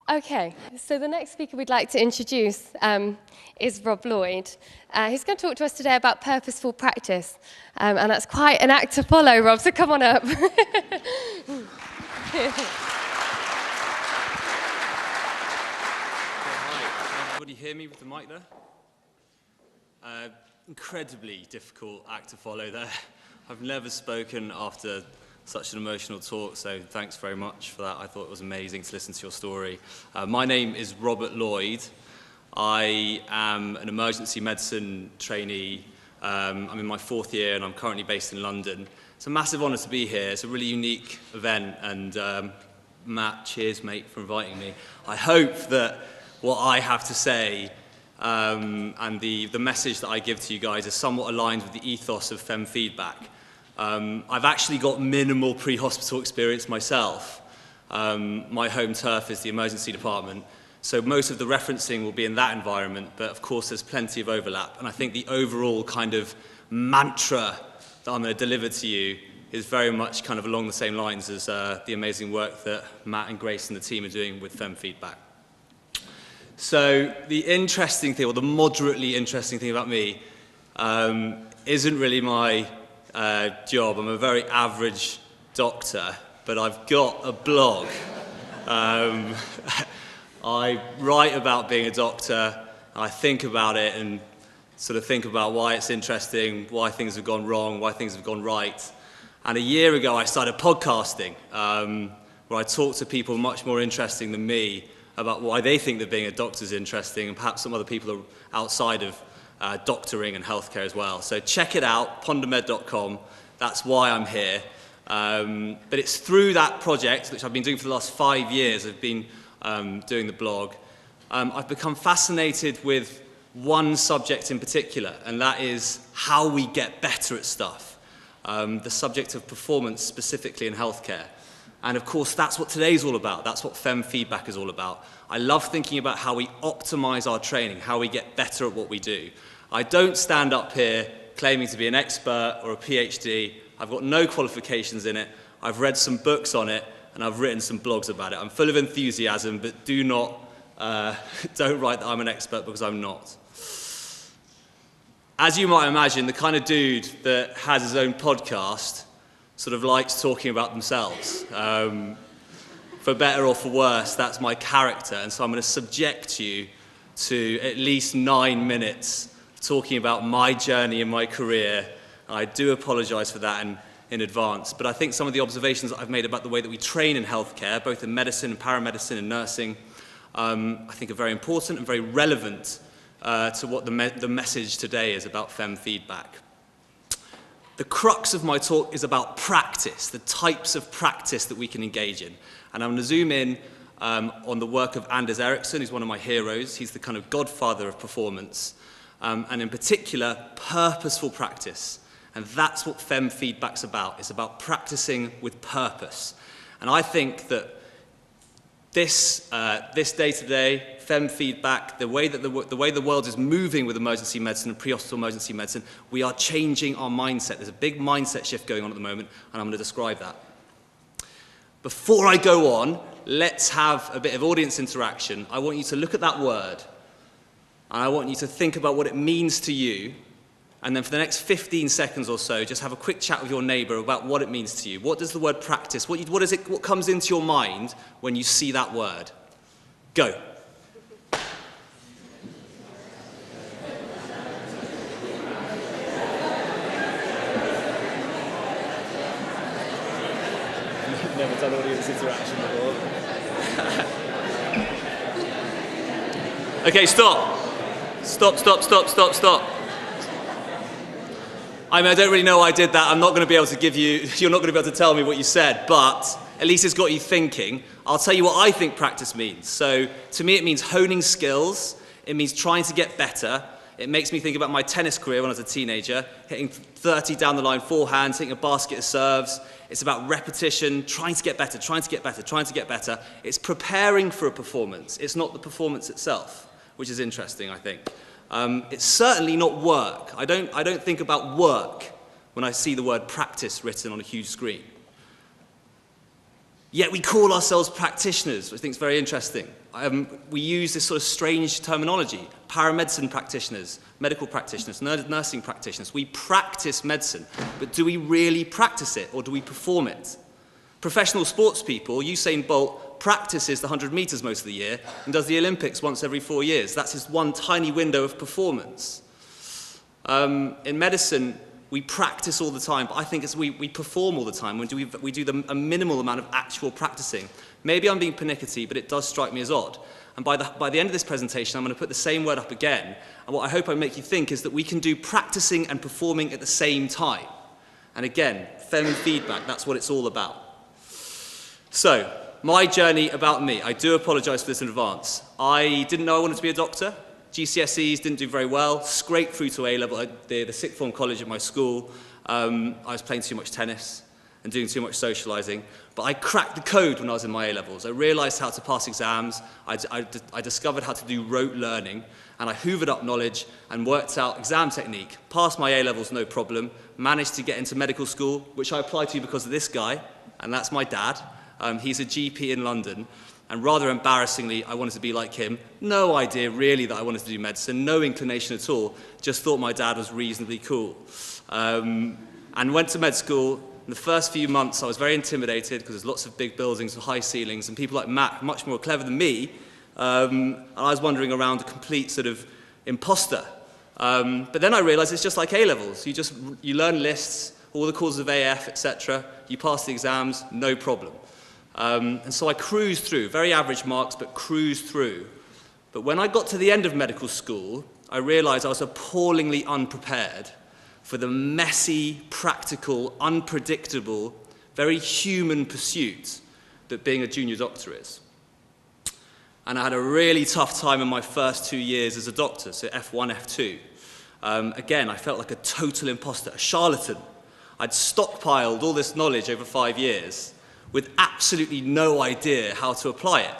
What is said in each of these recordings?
Okay, so the next speaker we'd like to introduce is Rob Lloyd. He's going to talk to us today about purposeful practice, and that's quite an act to follow, Rob, so come on up. Hi, everybody hear me with the mic there? Incredibly difficult act to follow there. I've never spoken after such an emotional talk, so thanks very much for that. I thought it was amazing to listen to your story. My name is Robert Lloyd. I am an emergency medicine trainee. I'm in my 4th year and I'm currently based in London. It's a massive honour to be here. It's a really unique event, and Matt, cheers mate for inviting me. I hope that what I have to say and the message that I give to you guys is somewhat aligned with the ethos of PHEM Feedback. I've actually got minimal pre-hospital experience myself. My home turf is the emergency department, so most of the referencing will be in that environment, but of course there's plenty of overlap, and I think the overall kind of mantra that I'm going to deliver to you is very much kind of along the same lines as the amazing work that Matt and Grace and the team are doing with PHEM Feedback. So the interesting thing, or the moderately interesting thing about me, isn't really my job. I'm a very average doctor, but I've got a blog. I write about being a doctor, I think about it and sort of think about why it's interesting, why things have gone wrong, why things have gone right. And a year ago I started podcasting, where I talk to people much more interesting than me about why they think that being a doctor is interesting, and perhaps some other people are outside of doctoring and healthcare as well. So check it out, pondermed.com. That's why I'm here. But it's through that project, which I've been doing for the last 5 years. I've been doing the blog. I've become fascinated with one subject in particular, and that is how we get better at stuff. The subject of performance, specifically in healthcare. And of course, that's what today's all about. That's what PHEM Feedback is all about. I love thinking about how we optimize our training, how we get better at what we do. I don't stand up here claiming to be an expert or a PhD. I've got no qualifications in it. I've read some books on it, and I've written some blogs about it. I'm full of enthusiasm, but don't write that I'm an expert, because I'm not. As you might imagine, the kind of dude that has his own podcast sort of likes talking about themselves. For better or for worse, that's my character, and so I'm going to subject you to at least 9 minutes talking about my journey in my career. I do apologise for that in advance, but I think some of the observations that I've made about the way that we train in healthcare, both in medicine and paramedicine and nursing, I think are very important and very relevant to what the message today is about PHEM Feedback. The crux of my talk is about practice, the types of practice that we can engage in. And I'm going to zoom in on the work of Anders Ericsson, who's one of my heroes. He's the kind of godfather of performance, and in particular, purposeful practice. And that's what PHEM Feedback's about. It's about practicing with purpose. And I think that this day-to-day, PHEM Feedback, the way the world is moving with emergency medicine and pre-hospital emergency medicine, we are changing our mindset. There's a big mindset shift going on at the moment, and I'm going to describe that. Before I go on, let's have a bit of audience interaction. I want you to look at that word, and I want you to think about what it means to you, and then for the next 15 seconds or so, just have a quick chat with your neighbour about what it means to you. What does the word practice, what comes into your mind when you see that word? Go. Never done audience interaction before. Okay, stop. Stop. I mean, I don't really know why I did that. I'm not going to be able to give you, you're not going to be able to tell me what you said, but at least it's got you thinking. I'll tell you what I think practice means. So to me, it means honing skills. It means trying to get better. It makes me think about my tennis career when I was a teenager, hitting 30 down the line forehands, hitting a basket of serves. It's about repetition, trying to get better. It's preparing for a performance. It's not the performance itself, which is interesting, I think. It's certainly not work. I don't think about work when I see the word practice written on a huge screen. Yet we call ourselves practitioners, which I think is very interesting. We use this sort of strange terminology: paramedicine practitioners, medical practitioners, nursing practitioners. We practice medicine, but do we really practice it, or do we perform it? Professional sports people, Usain Bolt practices the 100 meters most of the year and does the Olympics once every 4 years. That's his one tiny window of performance. In medicine, we practice all the time, but I think we perform all the time. We do a minimal amount of actual practicing. Maybe I'm being pernickety, but it does strike me as odd. And by the end of this presentation, I'm going to put the same word up again. And what I hope I make you think is that we can do practicing and performing at the same time. And again, PHEM Feedback, that's what it's all about. So, my journey about me. I do apologise for this in advance. I didn't know I wanted to be a doctor. GCSEs didn't do very well, scraped through to A-level, the sixth form college at my school. I was playing too much tennis and doing too much socialising. But I cracked the code when I was in my A-levels. I realised how to pass exams. I discovered how to do rote learning. And I hoovered up knowledge and worked out exam technique. Passed my A-levels, no problem. Managed to get into medical school, which I applied to because of this guy. And that's my dad. He's a GP in London. And rather embarrassingly, I wanted to be like him. No idea really that I wanted to do medicine, no inclination at all. Just thought my dad was reasonably cool. And went to med school. In the first few months, I was very intimidated because there's lots of big buildings with high ceilings and people like Matt, much more clever than me. And I was wandering around a complete sort of imposter. But then I realized it's just like A-levels. You learn lists, all the causes of AF, etc. You pass the exams, no problem. And so I cruised through, very average marks, but cruised through. But when I got to the end of medical school, I realized I was appallingly unprepared for the messy, practical, unpredictable, very human pursuit that being a junior doctor is. And I had a really tough time in my first 2 years as a doctor, so F1, F2. Again, I felt like a total imposter, a charlatan. I'd stockpiled all this knowledge over 5 years, with absolutely no idea how to apply it.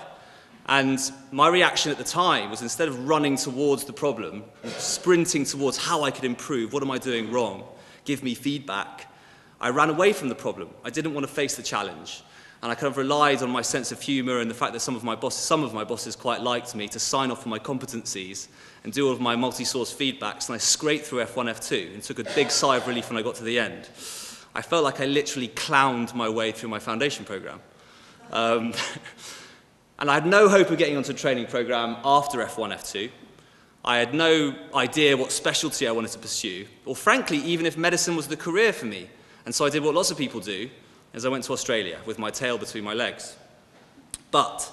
And my reaction at the time was, instead of running towards the problem, sprinting towards how I could improve, what am I doing wrong, give me feedback, I ran away from the problem. I didn't want to face the challenge. And I kind of relied on my sense of humour and the fact that some of my bosses quite liked me to sign off on my competencies and do all of my multi-source feedbacks. And I scraped through F1, F2 and took a big sigh of relief when I got to the end. I felt like I literally clowned my way through my foundation program. And I had no hope of getting onto a training program after F1, F2. I had no idea what specialty I wanted to pursue, or frankly, even if medicine was the career for me. And so I did what lots of people do, as I went to Australia with my tail between my legs. But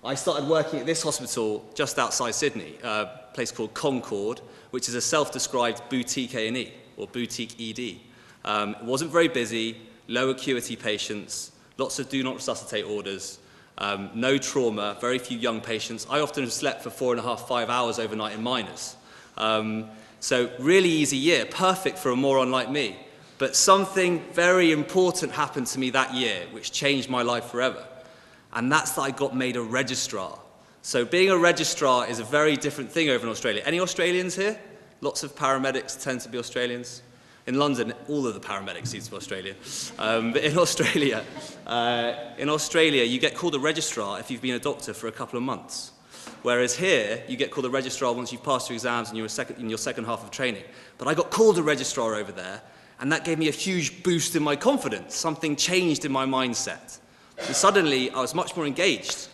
I started working at this hospital just outside Sydney, a place called Concord, which is a self-described boutique A&E, or boutique ED. It wasn't very busy, low acuity patients, lots of do not resuscitate orders, no trauma, very few young patients. I often have slept for 4.5, 5 hours overnight in minors. So really easy year, perfect for a moron like me. But something very important happened to me that year, which changed my life forever. And that's that I got made a registrar. So being a registrar is a very different thing over in Australia. Any Australians here? Lots of paramedics tend to be Australians. In London, all of the paramedics seem to be Australian. But in Australia, you get called a registrar if you've been a doctor for a couple of months. Whereas here, you get called a registrar once you've passed your exams and you're in your second half of training. But I got called a registrar over there, and that gave me a huge boost in my confidence. Something changed in my mindset. And suddenly, I was much more engaged.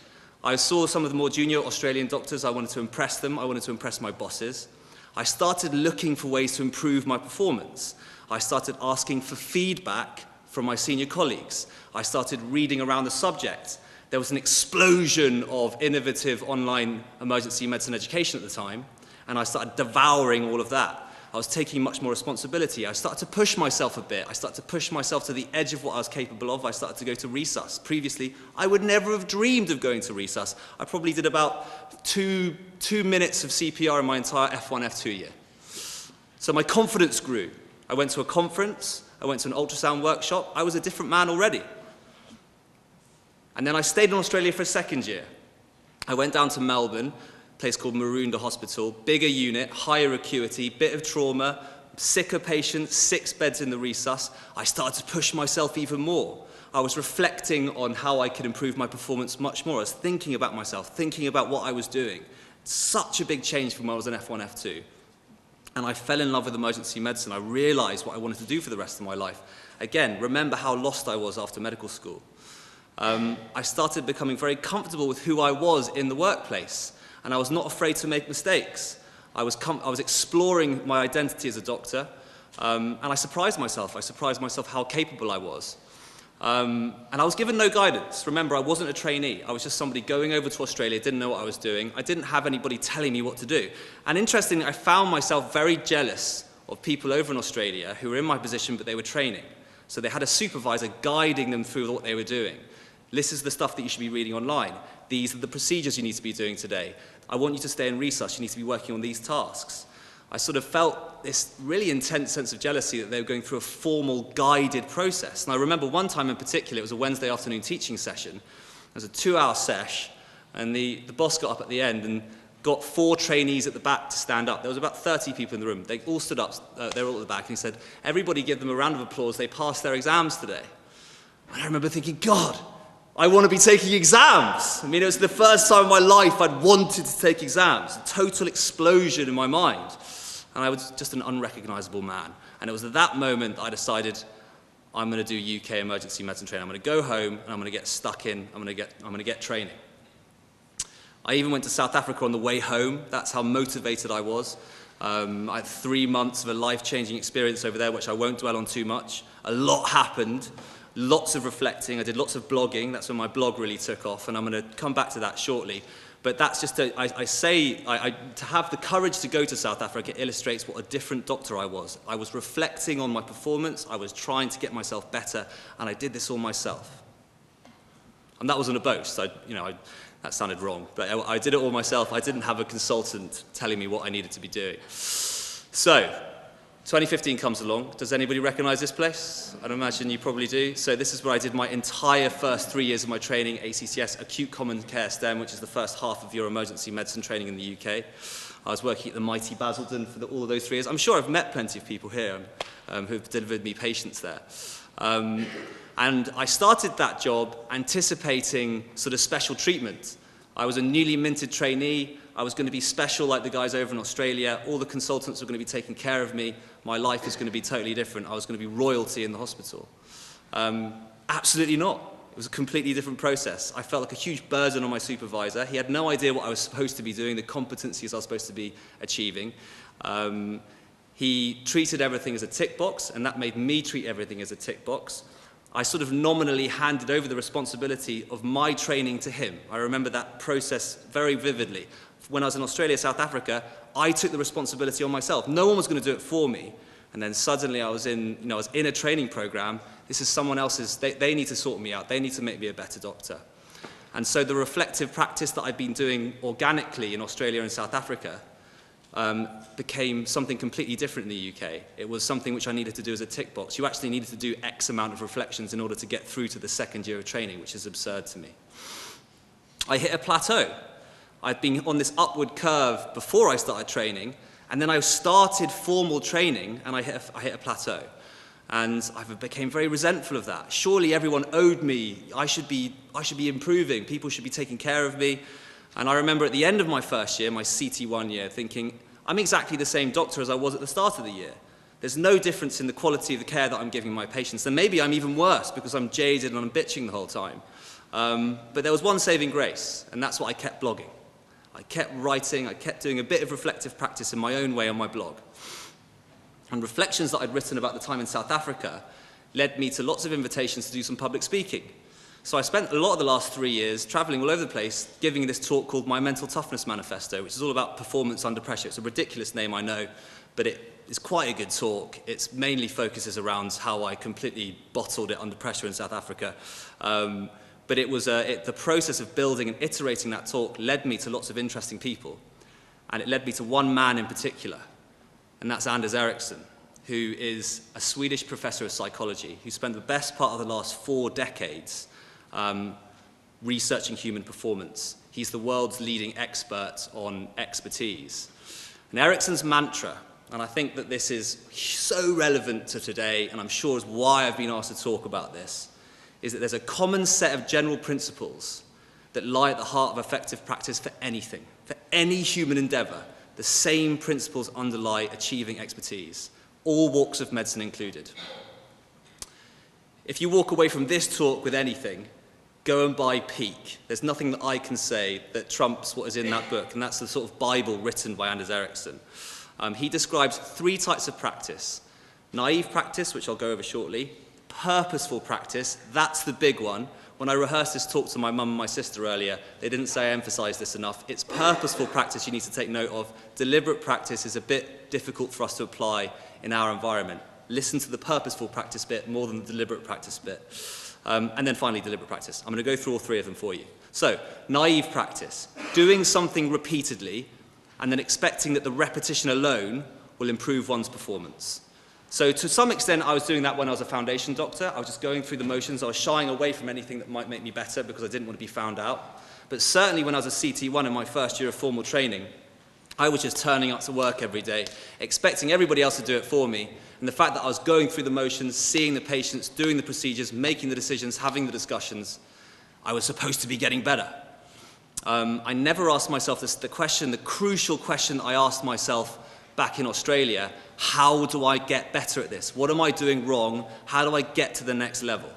I saw some of the more junior Australian doctors. I wanted to impress them. I wanted to impress my bosses. I started looking for ways to improve my performance. I started asking for feedback from my senior colleagues. I started reading around the subject. There was an explosion of innovative online emergency medicine education at the time, and I started devouring all of that. I was taking much more responsibility. I started to push myself a bit. I started to push myself to the edge of what I was capable of. I started to go to resus. Previously, I would never have dreamed of going to resus. I probably did about two minutes of CPR in my entire F1, F2 year. So my confidence grew. I went to a conference. I went to an ultrasound workshop. I was a different man already. And then I stayed in Australia for a second year. I went down to Melbourne, a place called Maroondah Hospital, bigger unit, higher acuity, bit of trauma, sicker patients, 6 beds in the resus. I started to push myself even more. I was reflecting on how I could improve my performance much more. I was thinking about myself, thinking about what I was doing. Such a big change from when I was an F1, F2. And I fell in love with emergency medicine. I realized what I wanted to do for the rest of my life. Again, remember how lost I was after medical school. I started becoming very comfortable with who I was in the workplace, and I was not afraid to make mistakes. I was exploring my identity as a doctor, and I surprised myself. I surprised myself how capable I was. And I was given no guidance. Remember, I wasn't a trainee. I was just somebody going over to Australia, didn't know what I was doing. I didn't have anybody telling me what to do. And interestingly, I found myself very jealous of people over in Australia who were in my position, but they were training. So they had a supervisor guiding them through what they were doing. This is the stuff that you should be reading online. These are the procedures you need to be doing today. I want you to stay in research. You need to be working on these tasks. I sort of felt this really intense sense of jealousy that they were going through a formal, guided process. And I remember one time in particular, it was a Wednesday afternoon teaching session. It was a 2-hour sesh, and the boss got up at the end and got 4 trainees at the back to stand up. There was about 30 people in the room. They all stood up. They were all at the back, and he said, everybody give them a round of applause. They passed their exams today. And I remember thinking, God, I want to be taking exams. I mean, it was the first time in my life I'd wanted to take exams. A total explosion in my mind. And I was just an unrecognizable man. And it was at that moment that I decided I'm going to do UK emergency medicine training. I'm going to go home and I'm going to get stuck in. I'm going to get training. I even went to South Africa on the way home. That's how motivated I was. I had 3 months of a life-changing experience over there, which I won't dwell on too much. A lot happened. Lots of reflecting. I did lots of blogging. That's when my blog really took off, and I'm going to come back to that shortly. But that's just, to have the courage to go to South Africa illustrates what a different doctor I was. I was reflecting on my performance. I was trying to get myself better, and I did this all myself. And that wasn't a boast. That sounded wrong, but I did it all myself. I didn't have a consultant telling me what I needed to be doing. So, 2015 comes along. Does anybody recognize this place? I'd imagine you probably do. So this is where I did my entire first 3 years of my training, ACCS, Acute Common Care STEM, which is the first half of your emergency medicine training in the UK. I was working at the mighty Basildon for all of those 3 years. I'm sure I've met plenty of people here who've delivered me patients there. And I started that job anticipating sort of special treatment. I was a newly minted trainee. I was going to be special like the guys over in Australia. All the consultants were going to be taking care of me. My life was going to be totally different. I was going to be royalty in the hospital. Absolutely not. It was a completely different process. I felt like a huge burden on my supervisor. He had no idea what I was supposed to be doing, the competencies I was supposed to be achieving. He treated everything as a tick box, and that made me treat everything as a tick box. I sort of nominally handed over the responsibility of my training to him. I remember that process very vividly. When I was in Australia, South Africa, I took the responsibility on myself. No one was going to do it for me. And then suddenly I was in a training program. This is someone else's, they need to sort me out. They need to make me a better doctor. And so the reflective practice that I'd been doing organically in Australia and South Africa became something completely different in the UK. It was something which I needed to do as a tick box. You actually needed to do X amount of reflections in order to get through to the second year of training, which is absurd to me. I hit a plateau. I'd been on this upward curve before I started training, and then I started formal training, and I hit a plateau. And I became very resentful of that. Surely everyone owed me. I should be improving. People should be taking care of me. And I remember at the end of my first year, my CT1 year, thinking, I'm exactly the same doctor as I was at the start of the year. There's no difference in the quality of the care that I'm giving my patients. And maybe I'm even worse because I'm jaded and I'm bitching the whole time. But there was one saving grace, and that's what I kept blogging. I kept writing, I kept doing a bit of reflective practice in my own way on my blog. And reflections that I'd written about the time in South Africa led me to lots of invitations to do some public speaking. So I spent a lot of the last 3 years traveling all over the place, giving this talk called My Mental Toughness Manifesto, which is all about performance under pressure. It's a ridiculous name, I know, but it is quite a good talk. It mainly focuses around how I completely bottled it under pressure in South Africa. But it was the process of building and iterating that talk led me to lots of interesting people. And it led me to one man in particular, and that's Anders Ericsson, who is a Swedish professor of psychology who spent the best part of the last 4 decades researching human performance. He's the world's leading expert on expertise. And Ericsson's mantra, and I think that this is so relevant to today, and I'm sure is why I've been asked to talk about this, is that there's a common set of general principles that lie at the heart of effective practice for anything, for any human endeavor. The same principles underlie achieving expertise, all walks of medicine included. If you walk away from this talk with anything, go and buy Peak. There's nothing that I can say that trumps what is in that book, and that's the sort of Bible written by Anders Ericsson. He describes 3 types of practice. Naive practice, which I'll go over shortly. Purposeful practice, that's the big one. When I rehearsed this talk to my mum and my sister earlier, they didn't say I emphasised this enough. It's purposeful practice you need to take note of. Deliberate practice is a bit difficult for us to apply in our environment. Listen to the purposeful practice bit more than the deliberate practice bit. And then finally, deliberate practice. I'm going to go through all 3 of them for you. So, naive practice. Doing something repeatedly and then expecting that the repetition alone will improve one's performance. So to some extent, I was doing that when I was a foundation doctor. I was just going through the motions. I was shying away from anything that might make me better because I didn't want to be found out. But certainly when I was a CT1 in my first year of formal training, I was just turning up to work every day, expecting everybody else to do it for me. And the fact that I was going through the motions, seeing the patients, doing the procedures, making the decisions, having the discussions, I was supposed to be getting better. I never asked myself this, the crucial question I asked myself back in Australia: how do I get better at this? What am I doing wrong? How do I get to the next level?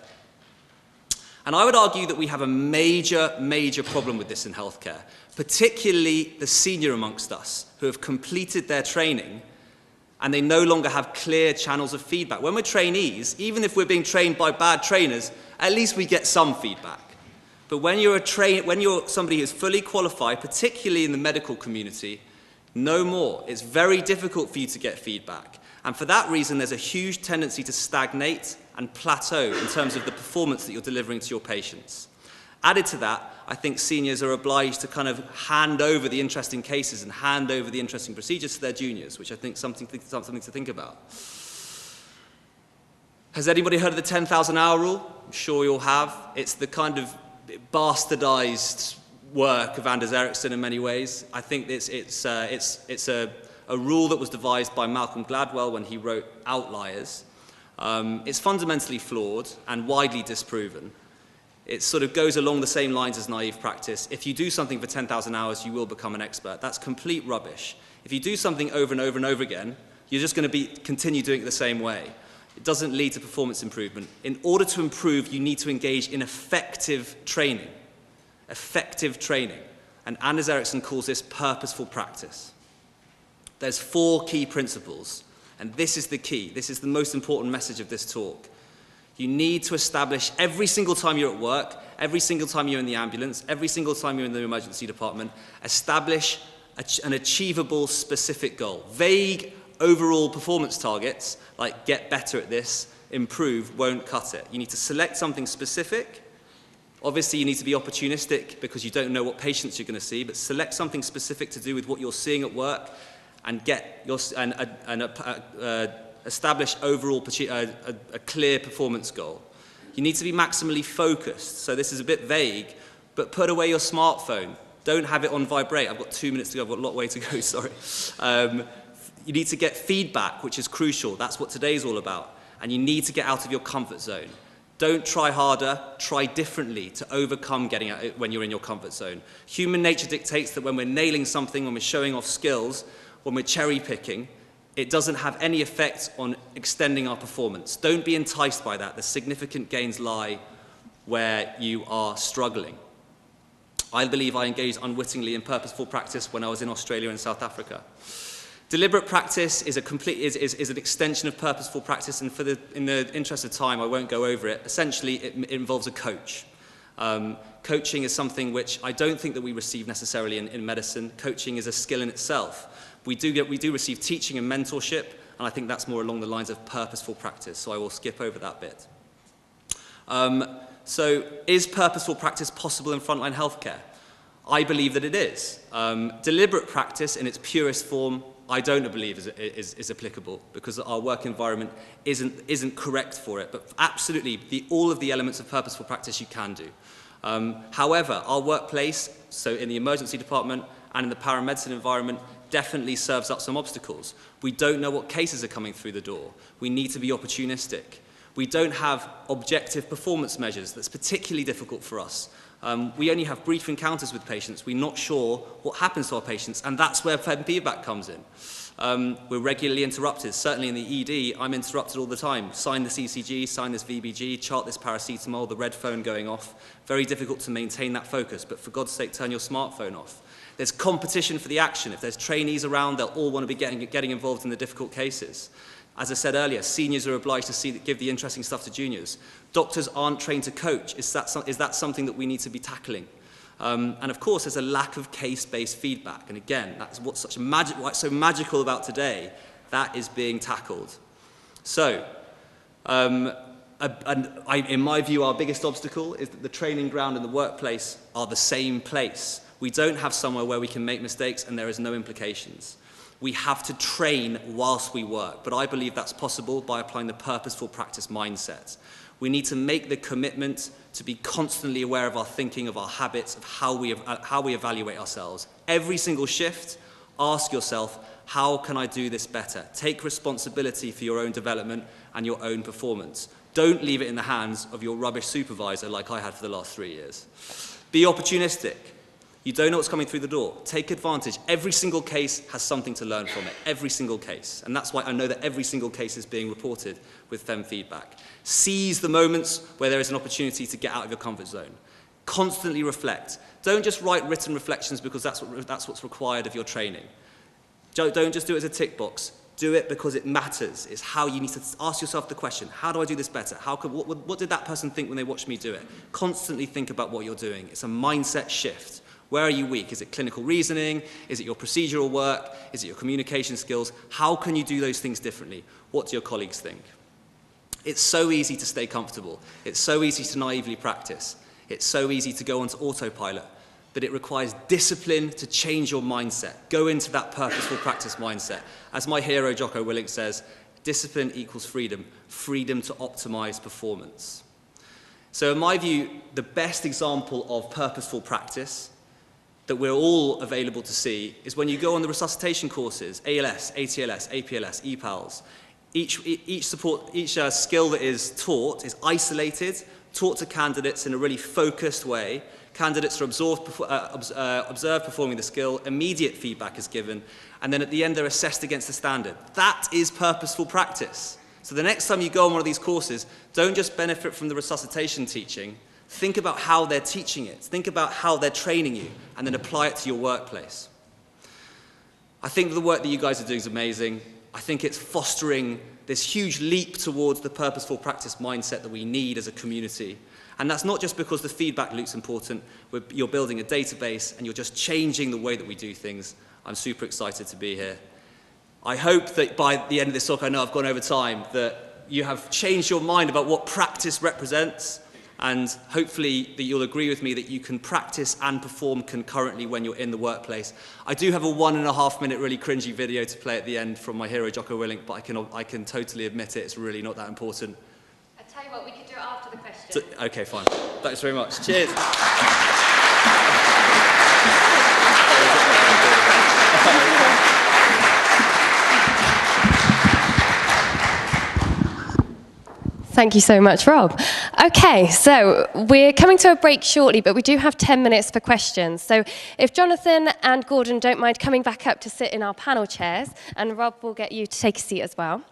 And I would argue that we have a major, major problem with this in healthcare, particularly the senior amongst us who have completed their training and they no longer have clear channels of feedback. When we're trainees, even if we're being trained by bad trainers, at least we get some feedback. But when you're somebody who's fully qualified, particularly in the medical community, no more. It's very difficult for you to get feedback. And for that reason, there's a huge tendency to stagnate and plateau in terms of the performance that you're delivering to your patients. Added to that, I think seniors are obliged to kind of hand over the interesting cases and hand over the interesting procedures to their juniors, which I think is something to think about. Has anybody heard of the 10,000 hour rule? I'm sure you all have. It's the kind of bastardized work of Anders Ericsson in many ways. I think it's a rule that was devised by Malcolm Gladwell when he wrote Outliers. It's fundamentally flawed and widely disproven. It sort of goes along the same lines as naive practice. If you do something for 10,000 hours, you will become an expert. That's complete rubbish. If you do something over and over and over again, you're just going to continue doing it the same way. It doesn't lead to performance improvement. In order to improve, you need to engage in effective training. Effective training. And Anders Ericsson calls this purposeful practice. There's 4 key principles, and this is the key. This is the most important message of this talk. You need to establish every single time you're at work, every single time you're in the ambulance, every single time you're in the emergency department, establish an achievable specific goal. Vague overall performance targets, like get better at this, improve, won't cut it. You need to select something specific. Obviously, you need to be opportunistic because you don't know what patients you're going to see, but select something specific to do with what you're seeing at work and establish overall a clear performance goal. You need to be maximally focused. So this is a bit vague, but put away your smartphone. Don't have it on vibrate. I've got 2 minutes to go. I've got a lot way to go, sorry. You need to get feedback, which is crucial. That's what today's all about. And you need to get out of your comfort zone. Don't try harder, try differently to overcome getting out when you're in your comfort zone. Human nature dictates that when we're nailing something, when we're showing off skills, when we're cherry picking, it doesn't have any effect on extending our performance. Don't be enticed by that. The significant gains lie where you are struggling. I believe I engaged unwittingly in purposeful practice when I was in Australia and South Africa. Deliberate practice is an extension of purposeful practice, and in the interest of time, I won't go over it. Essentially, it involves a coach. Coaching is something which I don't think that we receive necessarily in medicine. Coaching is a skill in itself. We do receive teaching and mentorship, and I think that's more along the lines of purposeful practice, so I will skip over that bit. So is purposeful practice possible in frontline healthcare? I believe that it is. Deliberate practice in its purest form, I don't believe is applicable because our work environment isn't correct for it. But absolutely, all of the elements of purposeful practice you can do. However, our workplace, so in the emergency department and in the paramedicine environment, definitely serves up some obstacles. We don't know what cases are coming through the door. We need to be opportunistic. We don't have objective performance measures. That's particularly difficult for us. We only have brief encounters with patients. We're not sure what happens to our patients, and that's where PHEM feedback comes in. We're regularly interrupted. Certainly in the ED, I'm interrupted all the time. Sign this ECG, sign this VBG, chart this paracetamol, the red phone going off. Very difficult to maintain that focus, but for God's sake, turn your smartphone off. There's competition for the action. If there's trainees around, they'll all want to be getting involved in the difficult cases. As I said earlier, seniors are obliged to give the interesting stuff to juniors. Doctors aren't trained to coach. Is that something that we need to be tackling? And of course, there's a lack of case-based feedback. And again, that's what's so magical about today. That is being tackled. So, in my view, our biggest obstacle is that the training ground and the workplace are the same place. We don't have somewhere where we can make mistakes and there is no implications. We have to train whilst we work, but I believe that's possible by applying the purposeful practice mindset. We need to make the commitment to be constantly aware of our thinking, of our habits, of how we evaluate ourselves. Every single shift, ask yourself, how can I do this better? Take responsibility for your own development and your own performance. Don't leave it in the hands of your rubbish supervisor like I had for the last 3 years. Be opportunistic. You don't know what's coming through the door. Take advantage. Every single case has something to learn from it. Every single case. And that's why I know that every single case is being reported with PHEM feedback. Seize the moments where there is an opportunity to get out of your comfort zone. Constantly reflect. Don't just write written reflections because that's what's required of your training. Don't just do it as a tick box. Do it because it matters. It's how you need to ask yourself the question, how do I do this better? What did that person think when they watched me do it? Constantly think about what you're doing. It's a mindset shift. Where are you weak? Is it clinical reasoning? Is it your procedural work? Is it your communication skills? How can you do those things differently? What do your colleagues think? It's so easy to stay comfortable. It's so easy to naively practice. It's so easy to go onto autopilot. But it requires discipline to change your mindset. Go into that purposeful practice mindset. As my hero, Jocko Willink, says, discipline equals freedom. Freedom to optimize performance. So in my view, the best example of purposeful practice that we're all available to see is when you go on the resuscitation courses, ALS, ATLS, APLS, EPALS. Each skill that is taught is isolated, taught to candidates in a really focused way. Candidates are observed performing the skill, immediate feedback is given, and then at the end they're assessed against the standard. That is purposeful practice. So the next time you go on one of these courses, don't just benefit from the resuscitation teaching. Think about how they're teaching it. Think about how they're training you, and then apply it to your workplace. I think the work that you guys are doing is amazing. I think it's fostering this huge leap towards the purposeful practice mindset that we need as a community. And that's not just because the feedback loop's important. You're building a database, and you're just changing the way that we do things. I'm super excited to be here. I hope that by the end of this talk, I know I've gone over time, that you have changed your mind about what practice represents. And hopefully that you'll agree with me that you can practice and perform concurrently when you're in the workplace. I do have a 1.5 minute really cringy video to play at the end from my hero Jocko Willink, but I can totally admit it, it's really not that important. I tell you what, we could do it after the question. Okay, fine. Thanks very much. Cheers. Thank you so much, Rob. Okay, so we're coming to a break shortly, but we do have 10 minutes for questions. So if Jonathan and Gordon don't mind coming back up to sit in our panel chairs, and Rob will get you to take a seat as well.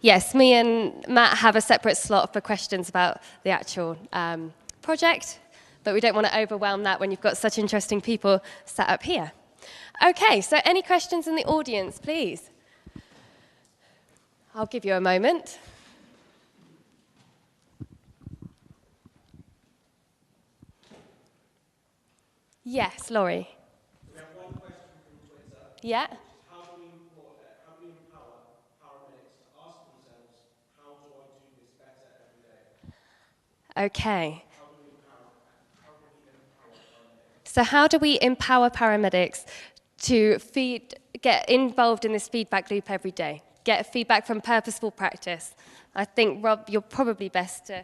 Yes, me and Matt have a separate slot for questions about the actual project, but we don't want to overwhelm that when you've got such interesting people sat up here. Okay, so any questions in the audience, please? I'll give you a moment. Yes, Laurie. We have one question from Twitter. Yeah. How do we empower paramedics to ask themselves, how do I do this better every day? Okay. How do we empower paramedics? So how do we empower paramedics to get involved in this feedback loop every day? Get feedback from purposeful practice. I think, Rob, you're probably best to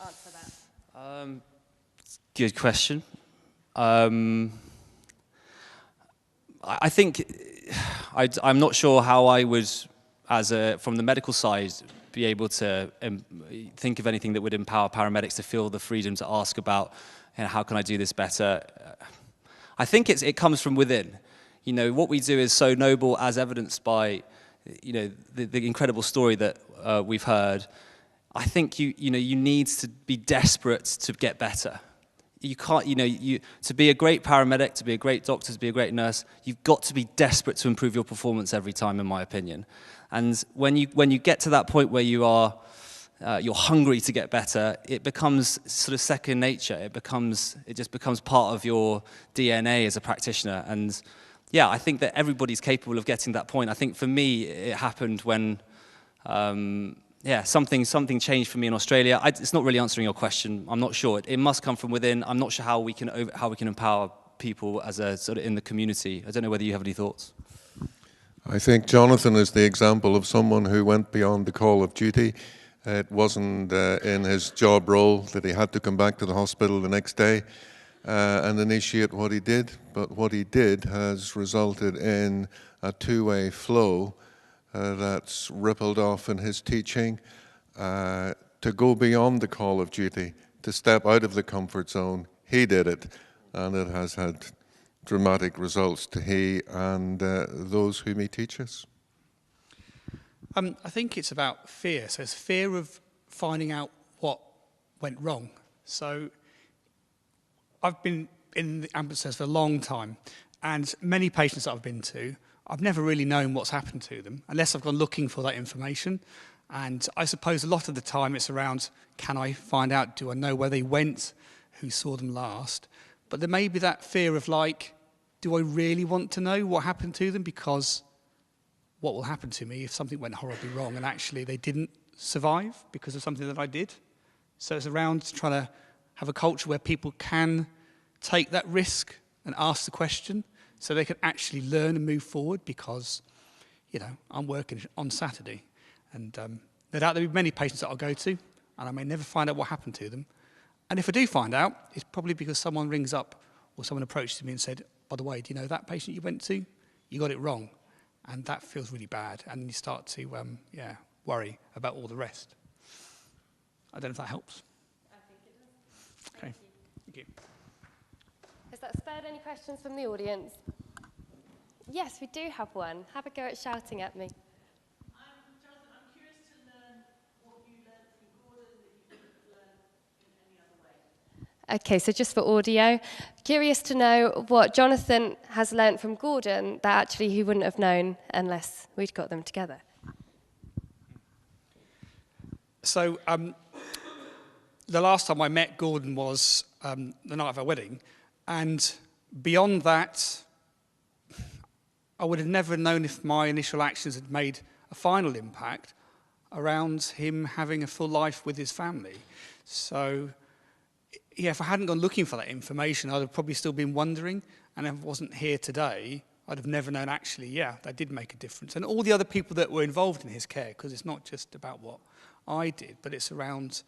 answer that. Good question. I think I'm not sure how I would, from the medical side, be able to think of anything that would empower paramedics to feel the freedom to ask about, how can I do this better? I think it comes from within. What we do is so noble, as evidenced by, the incredible story that we've heard. I think you need to be desperate to get better. You can't, to be a great paramedic, to be a great doctor, to be a great nurse, you've got to be desperate to improve your performance every time, in my opinion. And when you get to that point where you're hungry to get better, it becomes sort of second nature. It just becomes part of your DNA as a practitioner. And yeah, I think that everybody's capable of getting to that point. I think for me, it happened when, something changed for me in Australia. It's not really answering your question. I'm not sure. It must come from within. I'm not sure how we can empower people as a sort of in the community. I don't know whether you have any thoughts. I think Jonathan is the example of someone who went beyond the call of duty. It wasn't in his job role that he had to come back to the hospital the next day and initiate what he did. But what he did has resulted in a two-way flow that's rippled off in his teaching, to go beyond the call of duty, to step out of the comfort zone. He did it, and it has had dramatic results to he and those whom he teaches. I think it's about fear. So it's fear of finding out what went wrong. So I've been in the ambulance service for a long time, and many patients that I've been to, I've never really known what's happened to them unless I've gone looking for that information. And I suppose a lot of the time it's around, can I find out, do I know where they went, who saw them last? But there may be that fear of like, do I really want to know what happened to them? Because what will happen to me if something went horribly wrong and actually they didn't survive because of something that I did? So it's around trying to have a culture where people can take that risk and ask the question so they can actually learn and move forward, because, I'm working on Saturday and no doubt there'll be many patients that I'll go to and I may never find out what happened to them. And if I do find out, it's probably because someone rings up or someone approaches me and said, by the way, do you know that patient you went to? You got it wrong. And that feels really bad. And you start to, worry about all the rest. I don't know if that helps. I think it does. Okay. Thank you. Has that spurred any questions from the audience? Yes, we do have one. Have a go at shouting at me. Jonathan, I'm curious to learn what you learned from Gordon that you couldn't have learned in any other way. Okay, so just for audio, curious to know what Jonathan has learnt from Gordon that actually he wouldn't have known unless we'd got them together. So the last time I met Gordon was the night of our wedding. And beyond that, I would have never known if my initial actions had made a final impact around him having a full life with his family. So, yeah, if I hadn't gone looking for that information, I'd have probably still been wondering. And if I wasn't here today, I'd have never known actually, that did make a difference. And all the other people that were involved in his care, because it's not just about what I did, but it's around,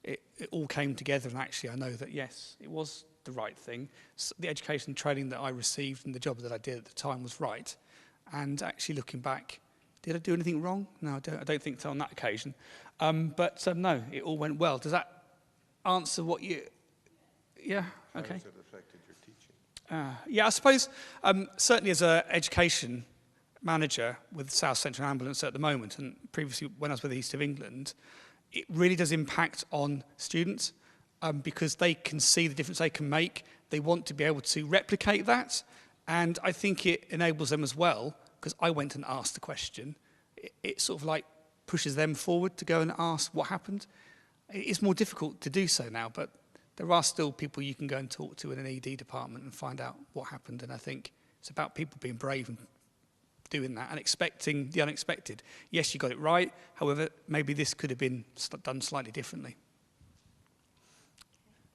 it all came together. And actually, I know that, yes, it was the right thing. So the education and training that I received and the job that I did at the time was right. And actually looking back, did I do anything wrong? No, I don't think so on that occasion. But no, it all went well. Does that answer what you... Yeah, okay. How has it affected your teaching? Yeah, I suppose certainly as an education manager with South Central Ambulance at the moment, and previously when I was with East of England, it really does impact on students because they can see the difference they can make. They want to be able to replicate that, and I think it enables them as well, because I went and asked the question. It sort of like pushes them forward to go and ask what happened. It's more difficult to do so now, but there are still people you can go and talk to in an ED department and find out what happened, and I think it's about people being brave and doing that and expecting the unexpected. Yes, you got it right. However, maybe this could have been done slightly differently.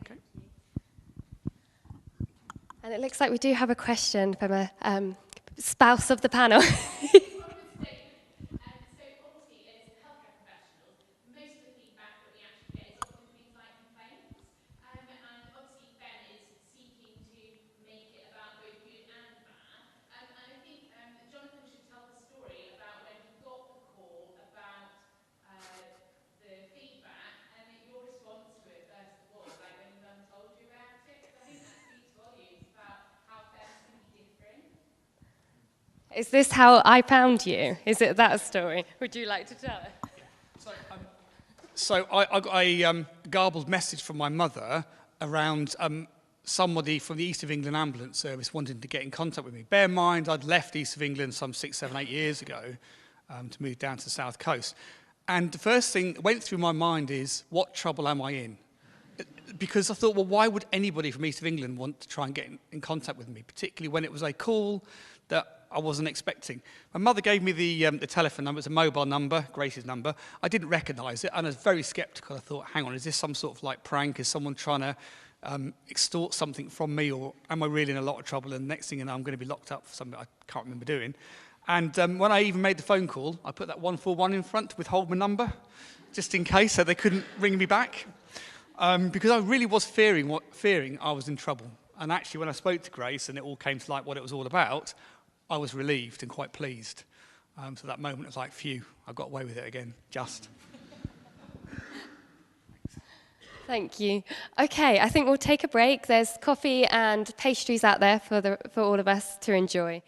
Okay. And it looks like we do have a question from a spouse of the panel. Is this how I found you? Is it that story? Would you like to tell it? So I got a garbled message from my mother around somebody from the East of England Ambulance Service wanting to get in contact with me. Bear in mind, I'd left East of England some 6, 7, 8 years ago to move down to the South Coast. And the first thing that went through my mind is, what trouble am I in? Because I thought, well, why would anybody from East of England want to try and get in contact with me, particularly when it was a call that I wasn't expecting. My mother gave me the telephone number. It's a mobile number, Grace's number. I didn't recognise it, and I was very sceptical. I thought, hang on, is this some sort of like prank? Is someone trying to extort something from me, or am I really in a lot of trouble? And the next thing you know, I'm going to be locked up for something I can't remember doing. And when I even made the phone call, I put that 141 in front to withhold my number, just in case, so they couldn't ring me back. Because I really was fearing I was in trouble. And actually, when I spoke to Grace and it all came to light what it was all about, I was relieved and quite pleased. So that moment was like, phew, I got away with it again, just. Thank you. Okay, I think we'll take a break. There's coffee and pastries out there for all of us to enjoy.